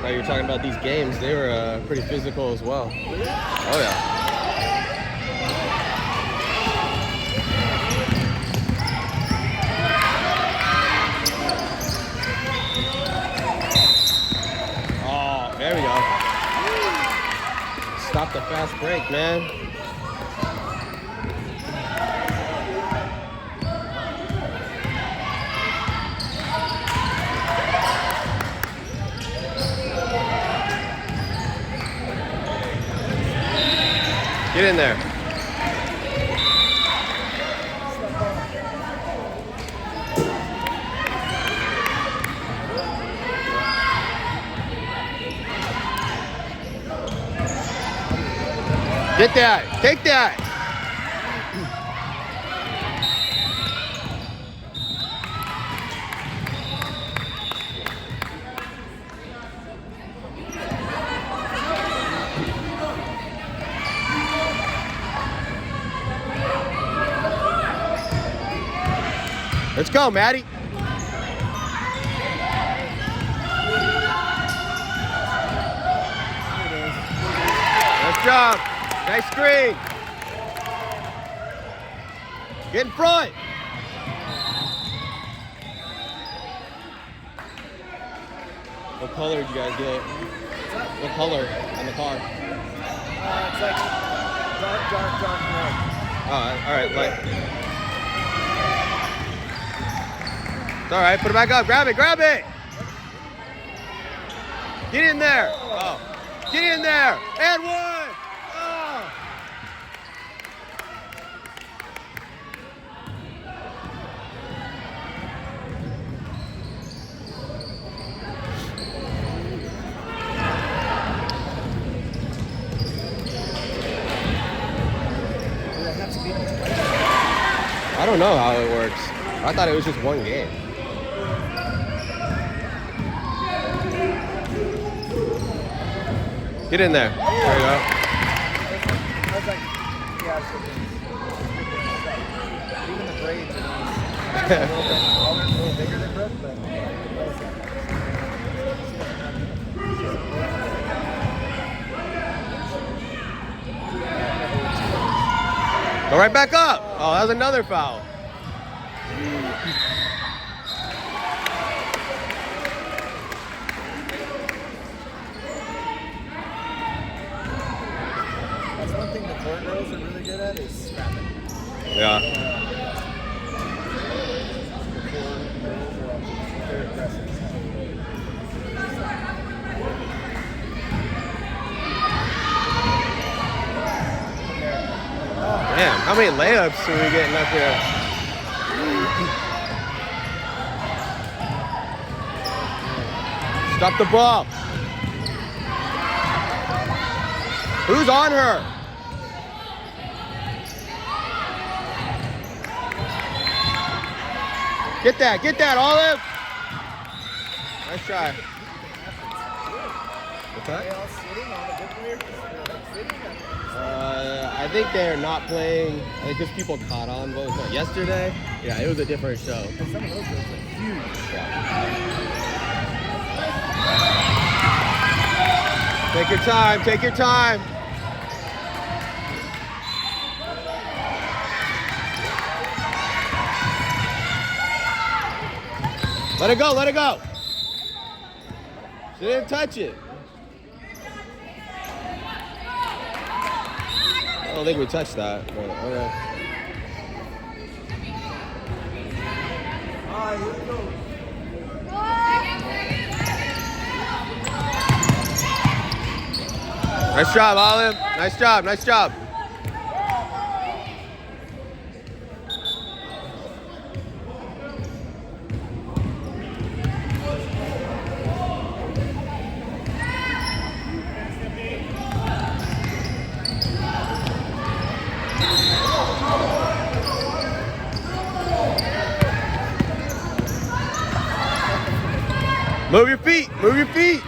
Now you're talking about these games, they were pretty physical as well. Oh yeah. Oh, there we go. Stop the fast break, man. Get in there. Get that. Take that. Let's go, Maddie. Nice job. Nice screen. Get in front. What color did you guys get? What color on the car? It's like dark red. All right, light. It's all right, put it back up. Grab it, grab it. Get in there. Oh, get in there. And one. Oh. I don't know how it works. I thought it was just one game. Get in there. There you go. I was like, yeah, even the braids are a little bigger than Brooke, but Go right back up. Oh, that was another foul. that's one thing the court girls are really good at is scrapping. Yeah. The court girls are very aggressive. Damn, how many layups are we getting up here? Stop the ball. Who's on her? Get that, Olive. Nice try. What's Are they that? all sitting on the good players? Sitting? I think they're not playing. I think just people caught on. What was that? Yesterday? Yeah, it was a different show. Some of those girls are huge. Take your time. Take your time. Let it go. Let it go. She didn't touch it. I don't think we touched that. But, okay. Here we go. Nice job, Olive. Nice job. Nice job. Move your feet. Move your feet.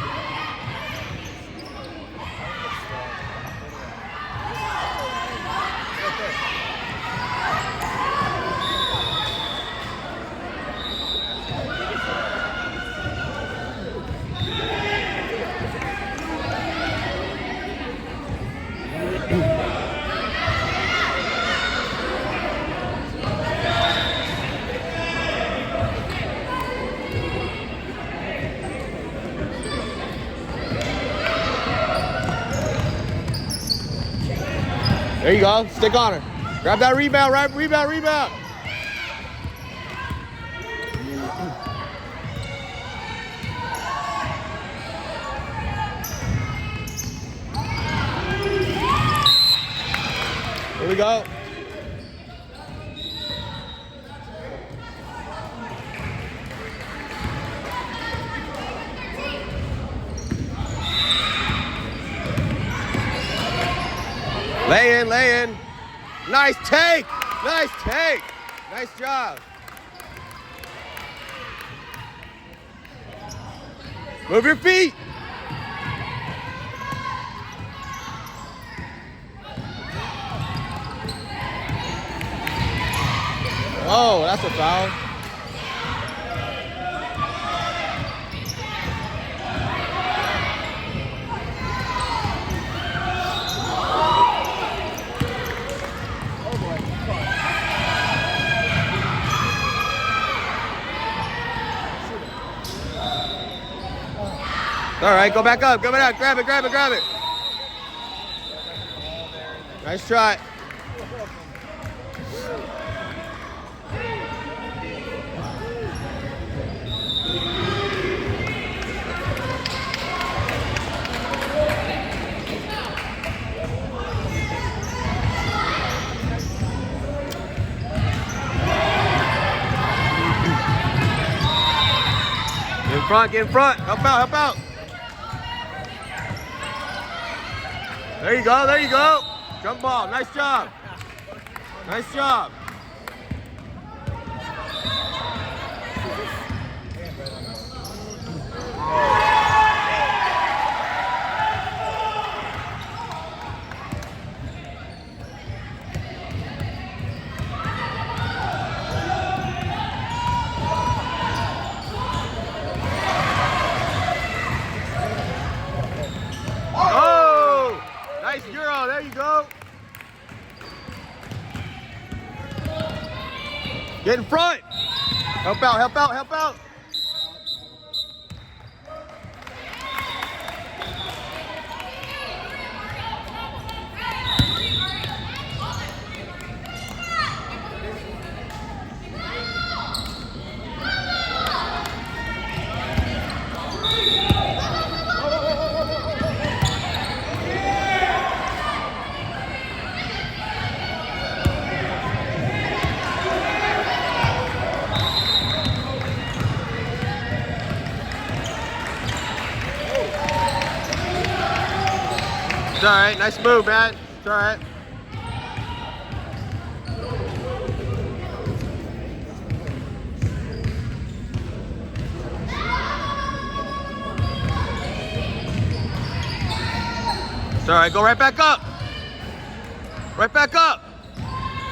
There you go. Stick on her. Grab that rebound, right? Rebound, rebound. Here we go. Lay in, lay in. Nice take. Nice take. Nice job. Move your feet. Oh, that's a foul. All right, go back up, grab it out, grab it, grab it, grab it. Nice try. Get in front, help out, help out. There you go, there you go. Jump ball, nice job. Nice job. Nice Euro, there you go. Get in front. Help out, help out, help out. It's all right. Nice move, man. It's all right. It's all right. Go right back up. Right back up.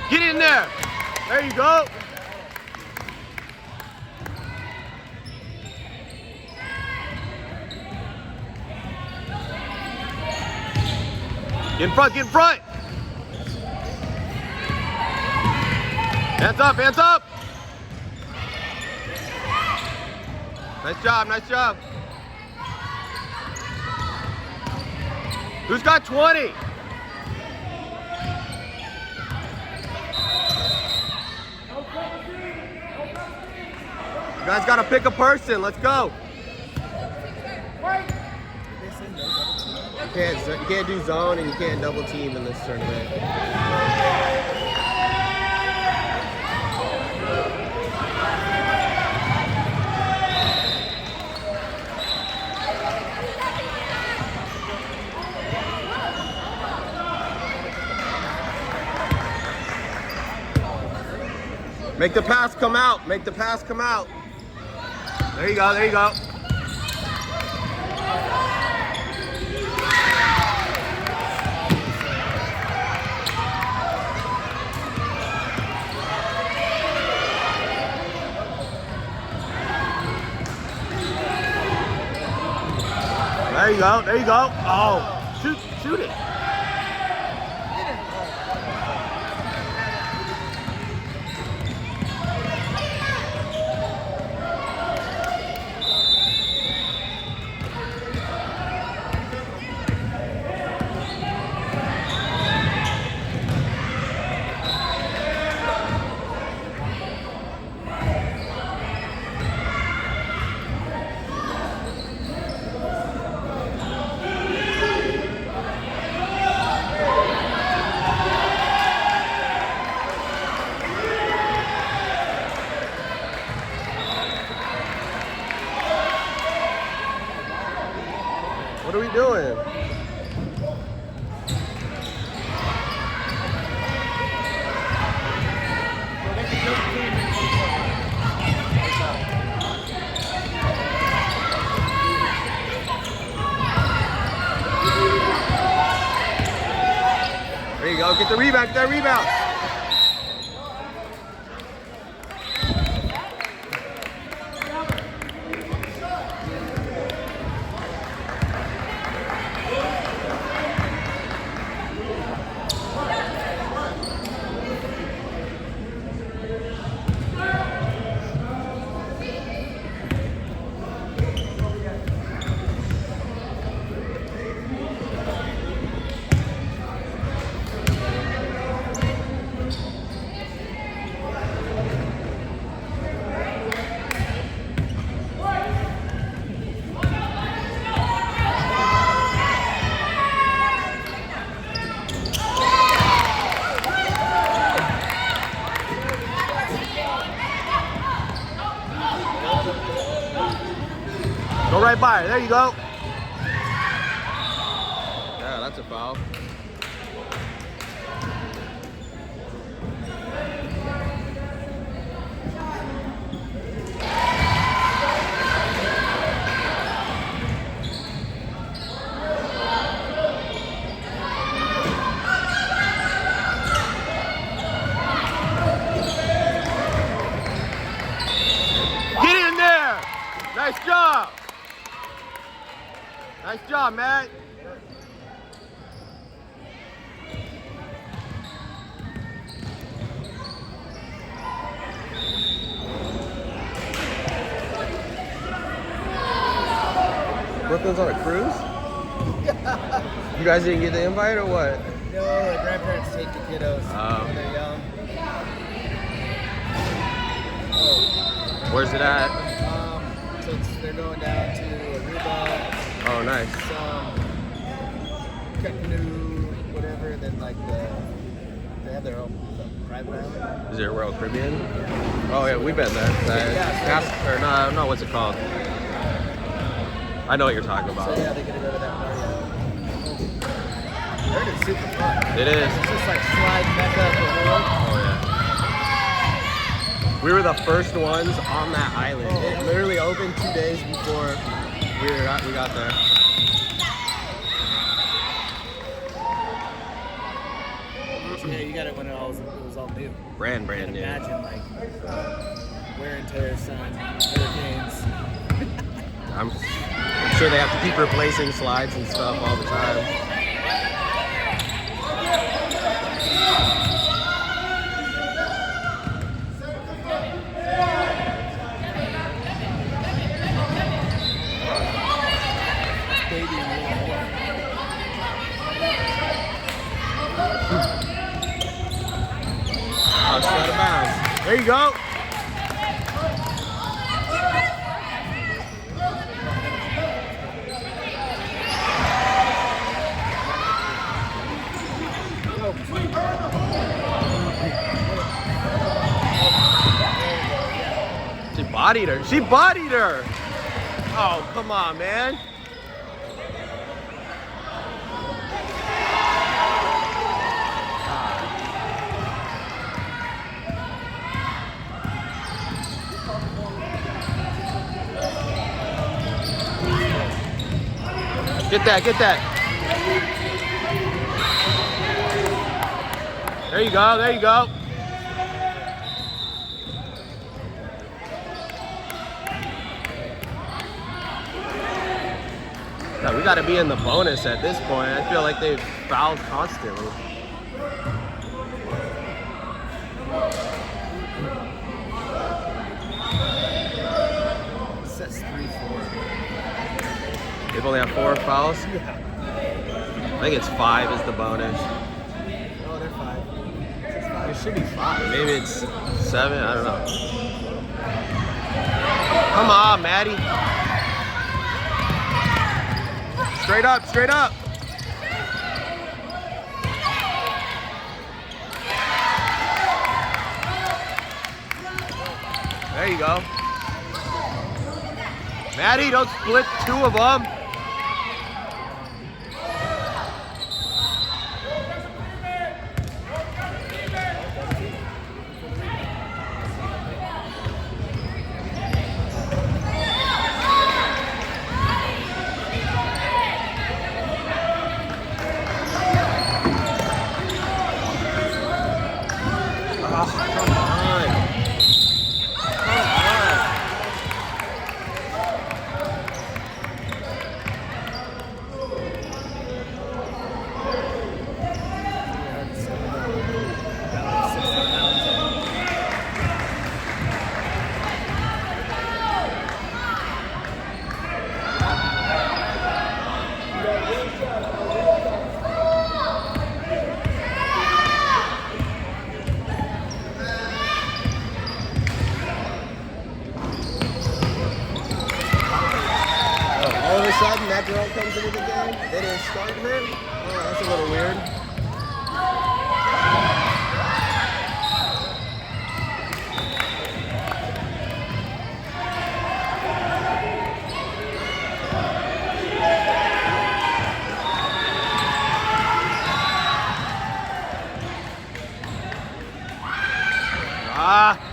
Get in there. There you go. Get in front, get in front. Hands up, hands up. Nice job, nice job. Who's got 20? You guys gotta pick a person, let's go. You can't do zone and you can't double team in this tournament. Make the pass come out. Make the pass come out. There you go, there you go. There you go, there you go. Oh, shoot it. What are we doing? There you go. Get the rebound. Get that rebound. Go right by her. There you go. Yeah, that's a foul. Get in there. Nice job. Nice job, Matt. Brooklyn's on a cruise? You guys didn't get the invite or what? No, the grandparents take the kiddos when they're young. Oh. Where's it at? So they're going down to Aruba. Oh, nice. Canoe, whatever, and then like they have their own private island. Is it Royal Caribbean? Oh yeah, we've been there. Or no, what's it called? I know what you're talking about. So yeah, they get to go to that party. I heard it's super fun. It is. It's just like sliding back up the world. Oh yeah. We were the first ones on that island. It literally opened 2 days before we got there. Yeah, you got it when it was all new. Brand new. Imagine like wear and tear, sun, hurricanes. I'm sure they have to keep replacing slides and stuff all the time. Oh, it's out of bounds. There you go. She bodied her. She bodied her. Oh, come on, man. Get that, get that. There you go, there you go. Yeah, we got to be in the bonus at this point. I feel like they foul constantly. It says 3-4. They've only have 4 fouls. I think it's 5 is the bonus. Oh, they're 5. It should be 5. Maybe it's 7. I don't know. Come on, Maddie. Straight up, straight up. There you go. Maddie, don't split 2 of them. sudden that girl comes into the game. They didn't start her. Oh, that's a little weird. Ah.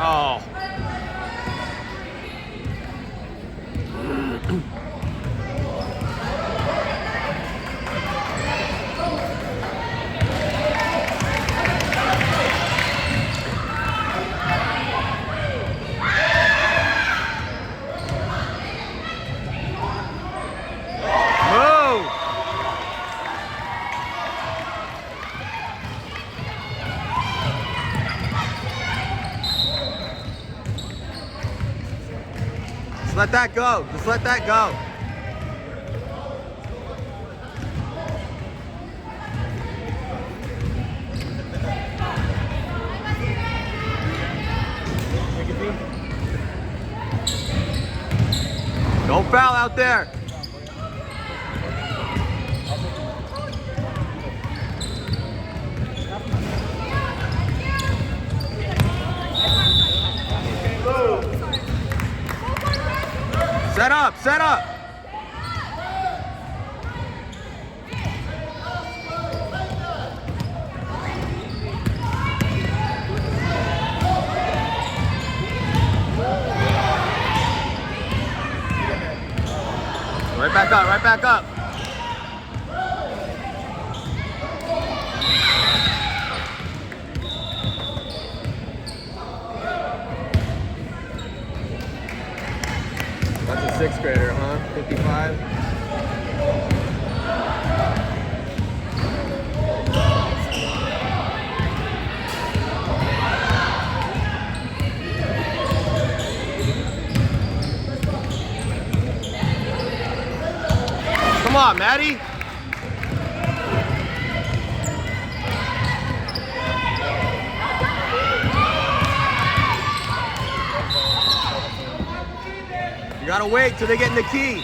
Oh. Move. Just let that go. Just let that go. Don't foul out there. Set up, set up. Right back up, right back up. That's a sixth grader, huh? 55? Come on, Maddie. You gotta wait till they get in the key.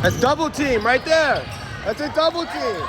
That's double team right there. That's a double team.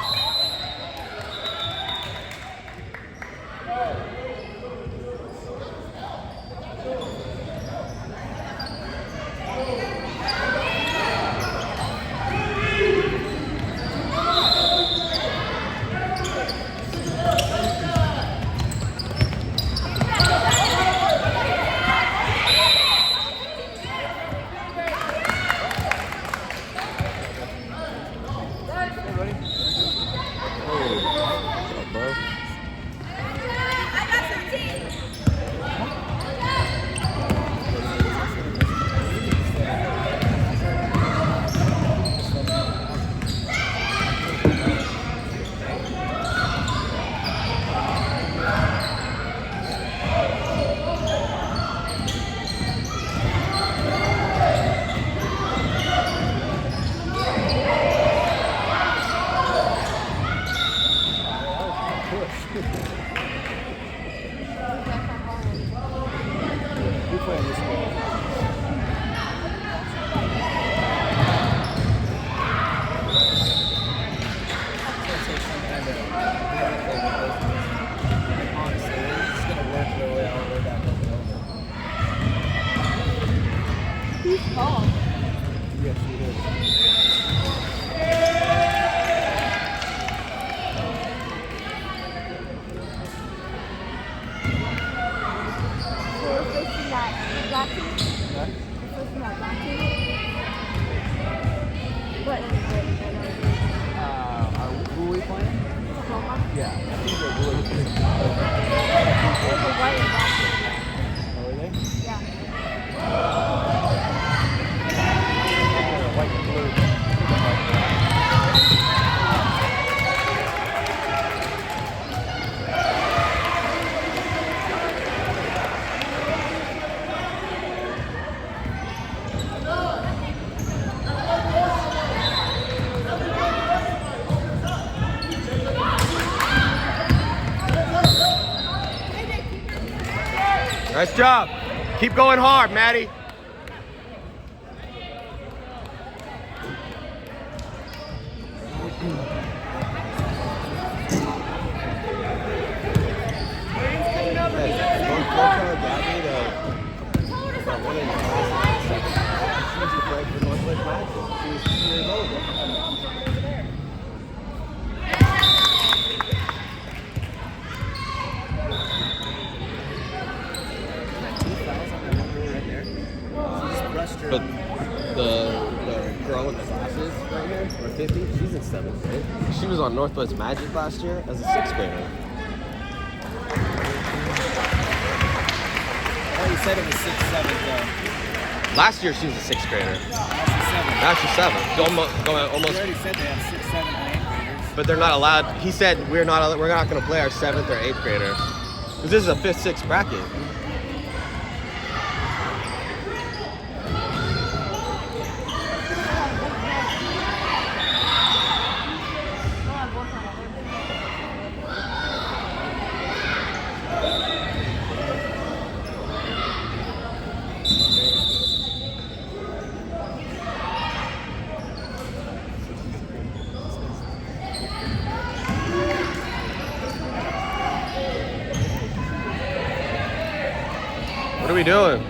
Who are we playing? Yeah, I think they're really good. Oh, are they? White and blue. Nice job. Keep going hard, Maddie. But the girl with the glasses right here, or 50, she's in 7th grade. She was on Northwest Magic last year as a 6th grader. Oh, you said it was 6th, 7th though. Last year she was a 6th grader. That's the 7th. Now she's 7th. You Almost. already said they have 6th, 7th, and 8th graders. But they're not allowed. He said we're not going to play our 7th or 8th grader because this is a 5th, 6th bracket. What are we doing?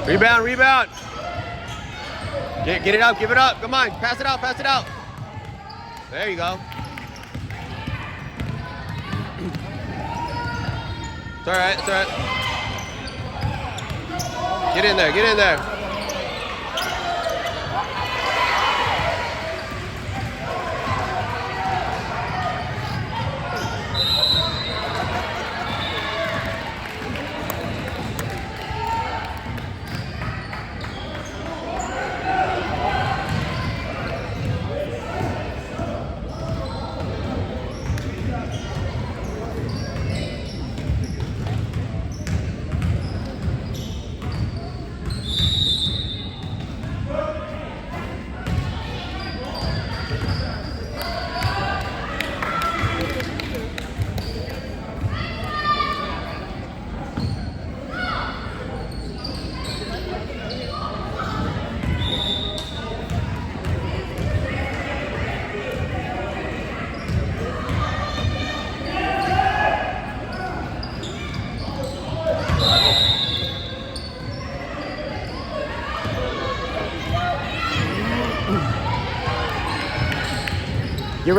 Rebound, rebound. Get it up, give it up. Come on, pass it out, pass it out. There you go. It's all right, it's all right. Get in there, get in there.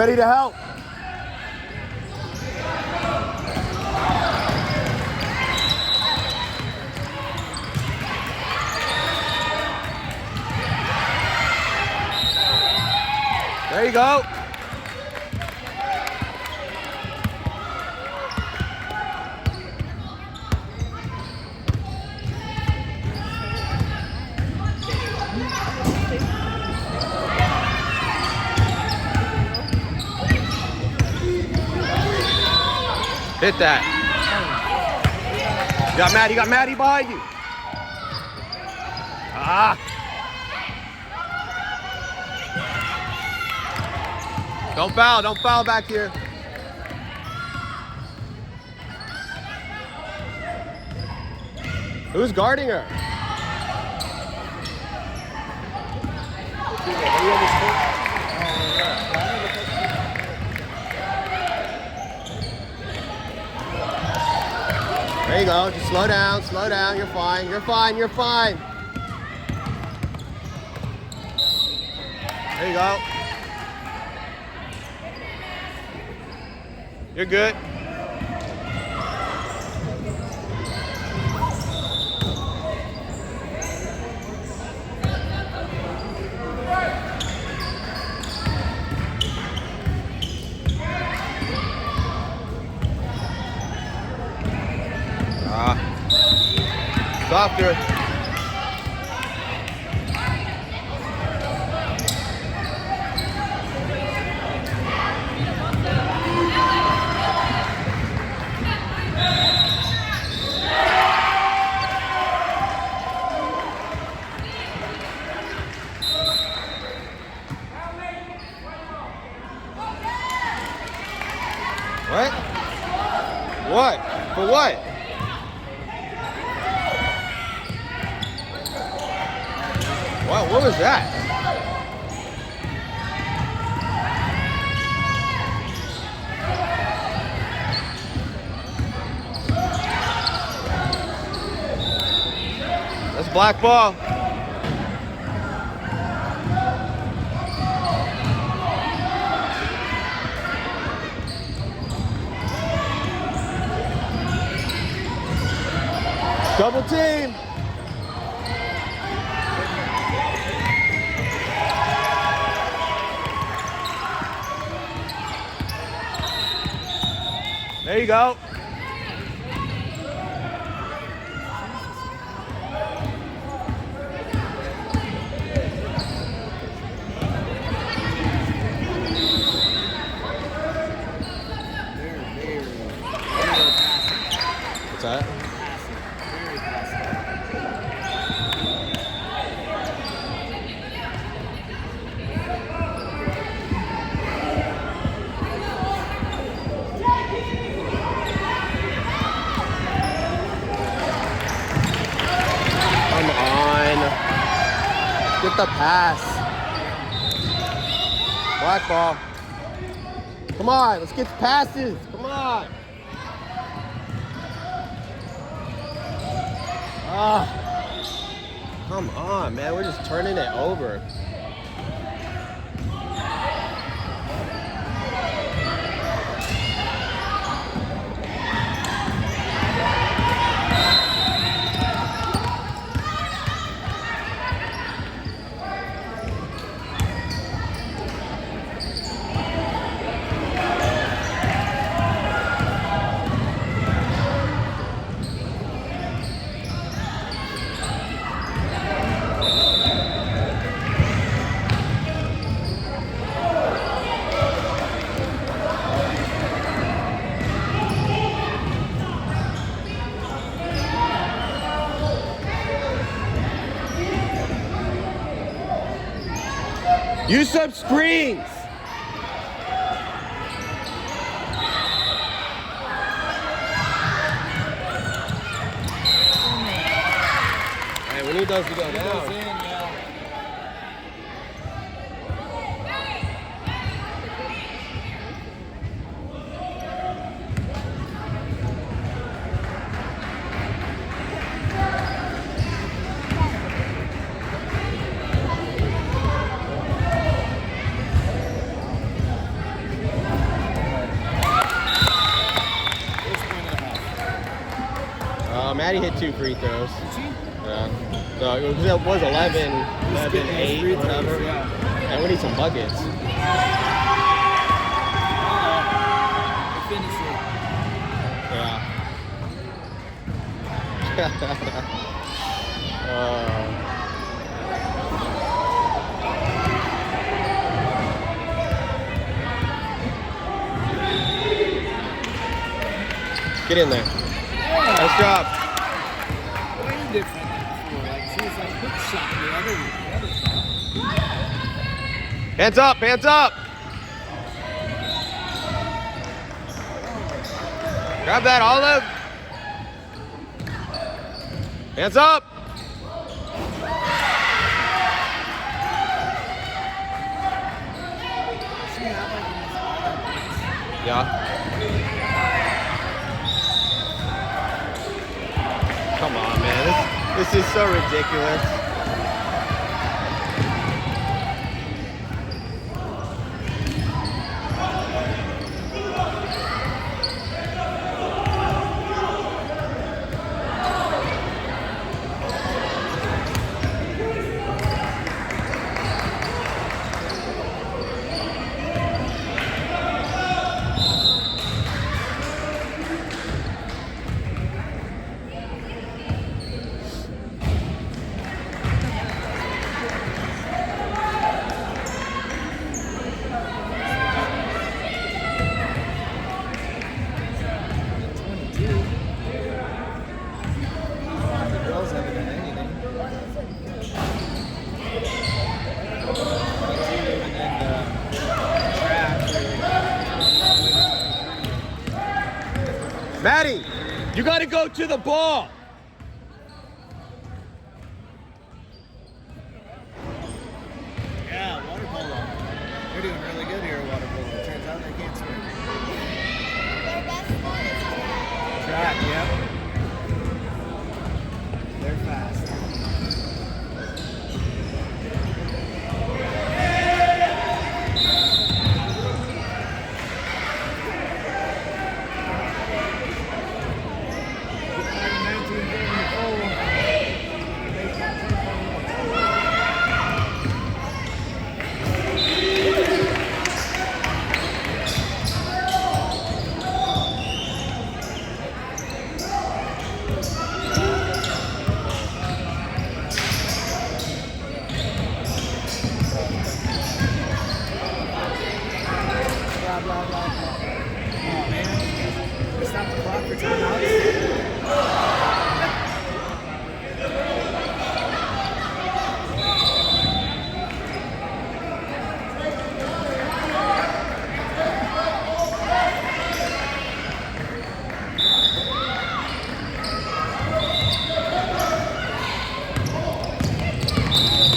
ready to help. There you go. Hit that. You got Maddie behind you. Ah. Don't foul back here. Who's guarding her? There you go, just slow down, you're fine. There you go. You're good. Softer. What? What? For what? What was that? That's black ball. Double team. There you go. What's that? Get the pass. Black ball. Come on, let's get the passes. Come on. Ah. Come on, man. We're just turning it over. Use some screens. Hey, when he does, we go down. Maddie hit 2 free throws. Did she? Yeah. So it was 11, 8, free whatever. throws, yeah. And we need some buckets. Finish it. Yeah. Get in there. Nice job. Way different than before. Like she was like hook shot the other time. Hands up, hands up. Grab that, Olive. Hands up. Yeah. Come on, man. This is so ridiculous. Maddie, you got to go to the ball. Yeah, water polo. They're doing really good here at water polo. Turns out they can't swim. Their best sport is track. Track, yep. They're fast.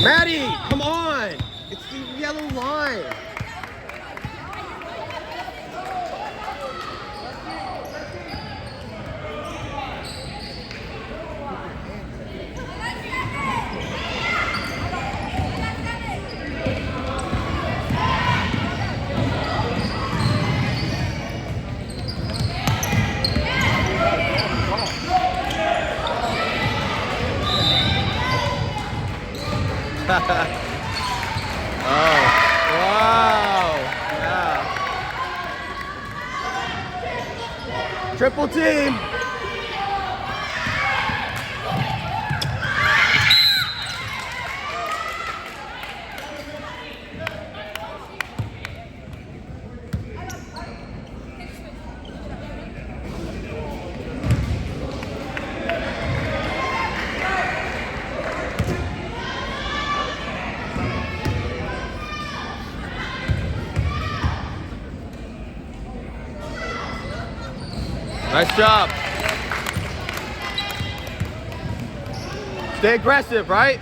Maddie, come on. It's the yellow line. Oh, wow. Yeah. Triple team. Nice job. Stay aggressive, right?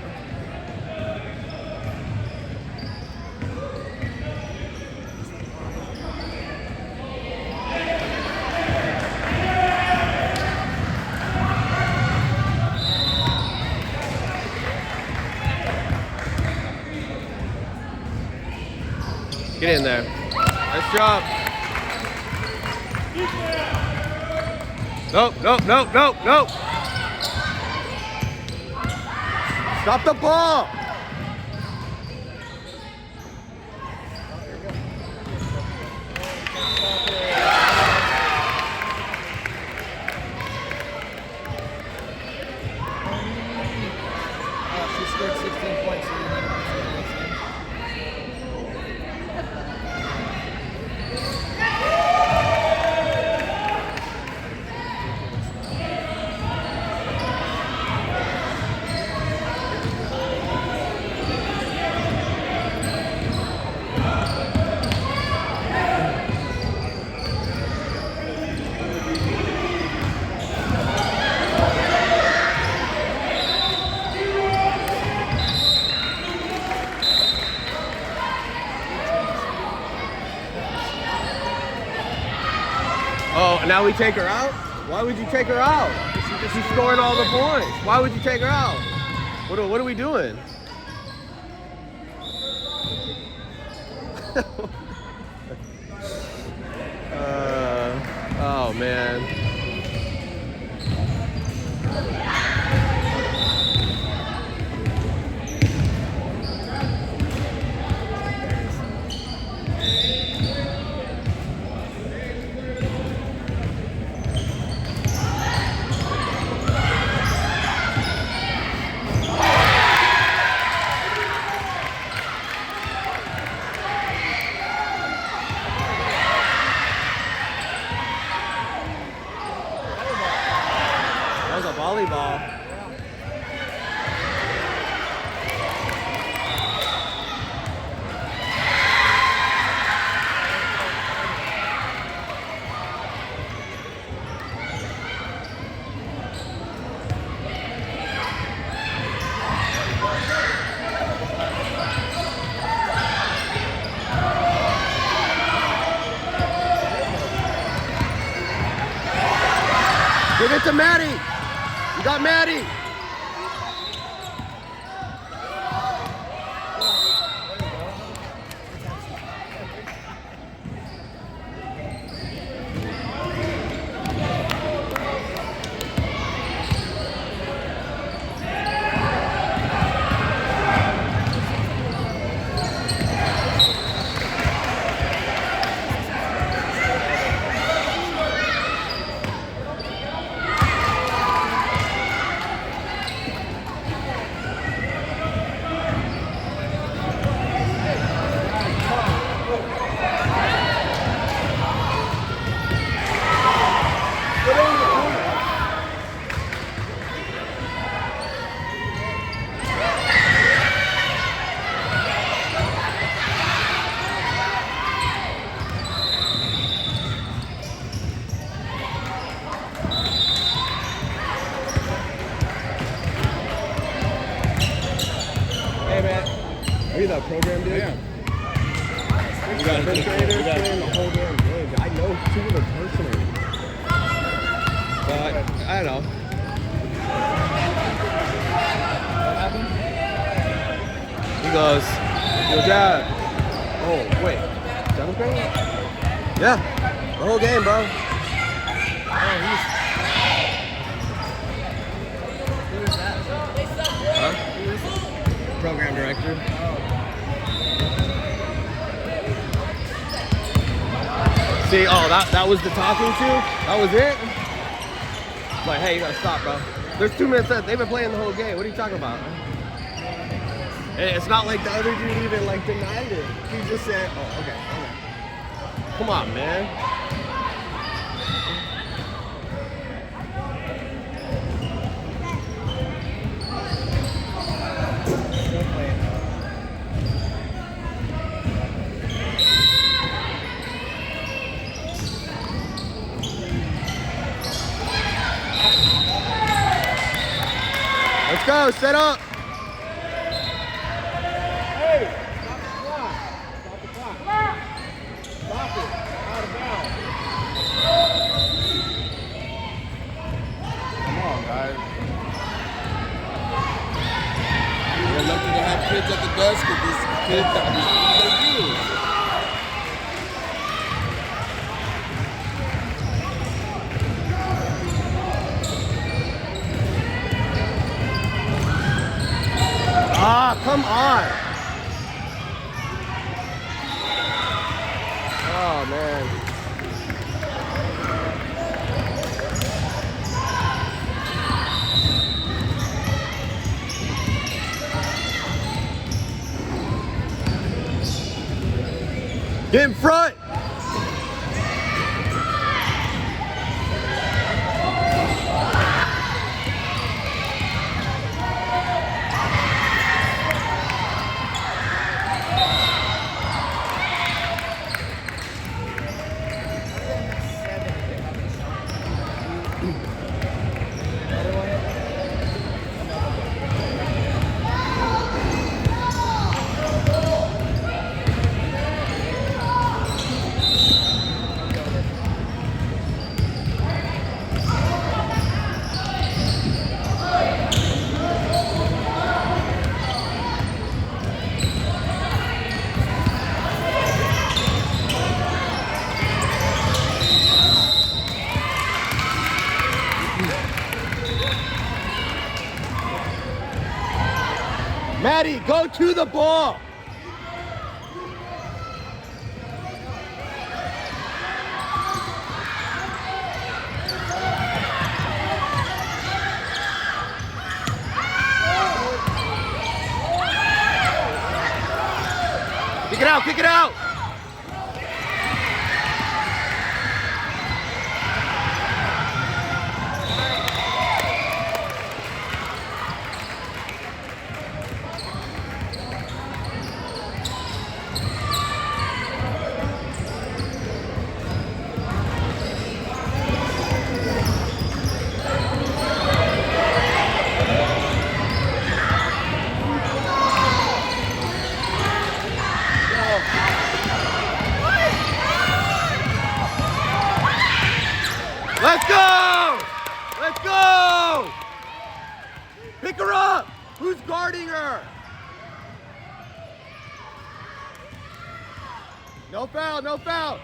Get in there. Nice job. Nope, nope, nope, nope, nope. Stop the ball. She scored 16 points. So you need to see the next game. Oh, now we take her out? Why would you take her out? She's scoring all the points. Why would you take her out? What are we doing? Oh man. That was a volleyball. Give it to Maddie. You got Maddie. Hey man, are you that program dude? Yeah. You got administrators playing the whole damn game. I know two of them personally. But I don't know. What happened? He goes, yo dad. Oh wait, 7th grade? Yeah, the whole game, bro. Oh, who is that? Huh? Who is it? Program director. See, oh, that was the talking to? That was it? Like, hey, you gotta stop, bro. There's 2 minutes left. They've been playing the whole game. What are you talking about? Hey, it's not like the other dude even like denied it. He just said, oh, okay. Come on, man. Still playing. Let's go, set up. Hey! Stop the clock. Stop it. Out of bounds. Come on, guys. We're lucky to have kids at the desk with these kids that we do. come on. Oh, man. Get in front. Maddie, go to the ball. Kick it out, kick it out. Let's go! Let's go! Pick her up! Who's guarding her? No foul, no foul!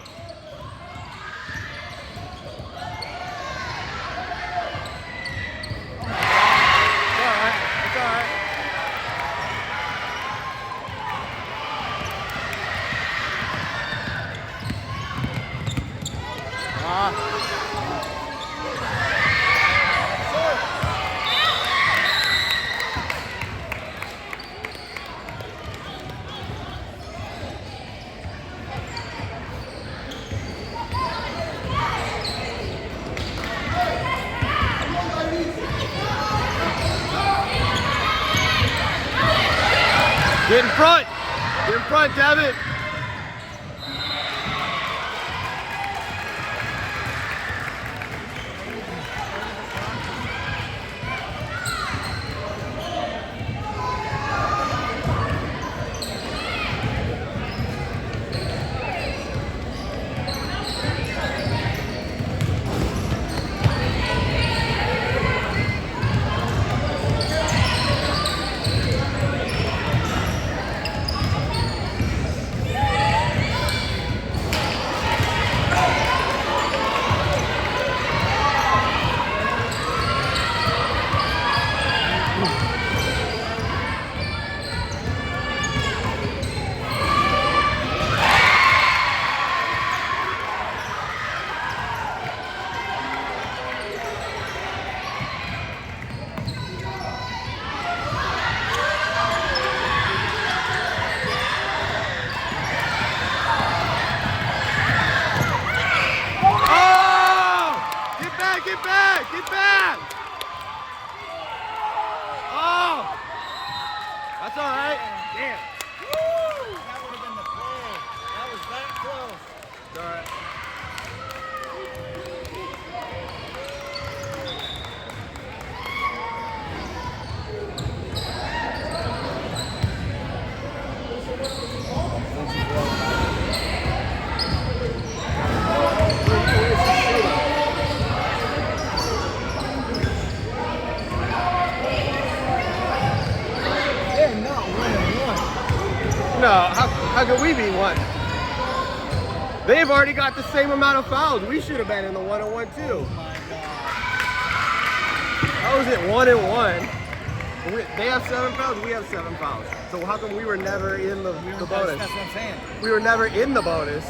It's all right, it's all right. Get in front! Get in front, Devin! Get back! Get back! Oh! That's all right. Damn. Woo! That would have been the play. That was that close. It's all right. No, how could we be one? They've already got the same amount of fouls. We should have been in the 1-on-1 too. Oh my God. How was it 1-1? They have 7 fouls, we have 7 fouls. So how come we were never in the bonus? That's what I'm saying. We were never in the bonus.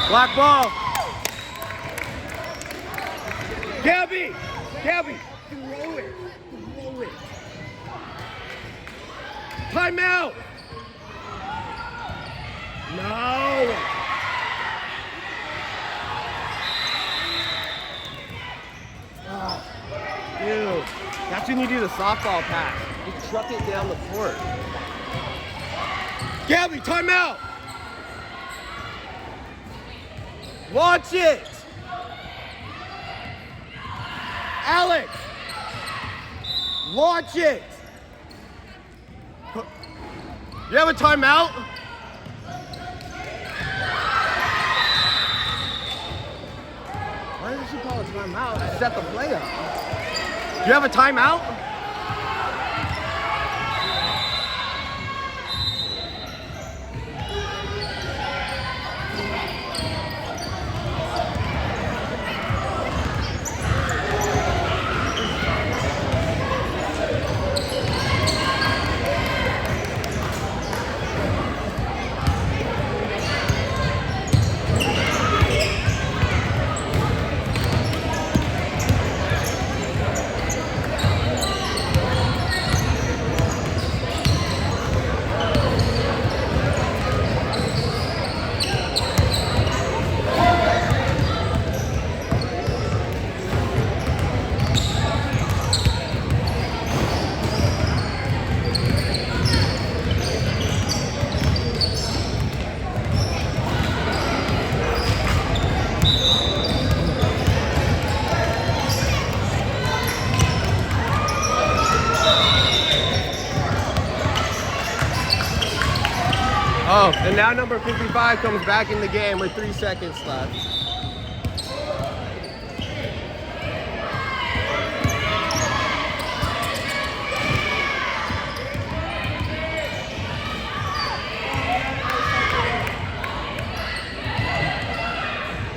Black ball. Gabby! Gabby! Throw it! Throw it! Timeout! No! Oh, dude. That's when you do the softball pass. You truck it down the court. Gabby, timeout! Watch it! Alex! Watch it! You have a timeout? Why did she call a timeout? Set the play up. You have a timeout? Oh, and now number 55 comes back in the game with 3 seconds left.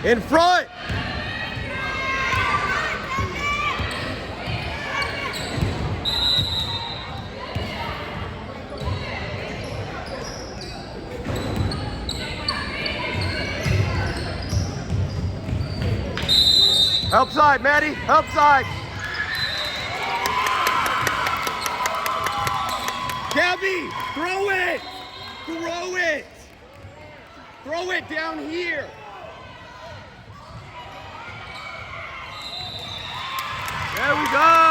In front! Help side, Maddie. Help side. Gabby, throw it. Throw it. Throw it down here. There we go.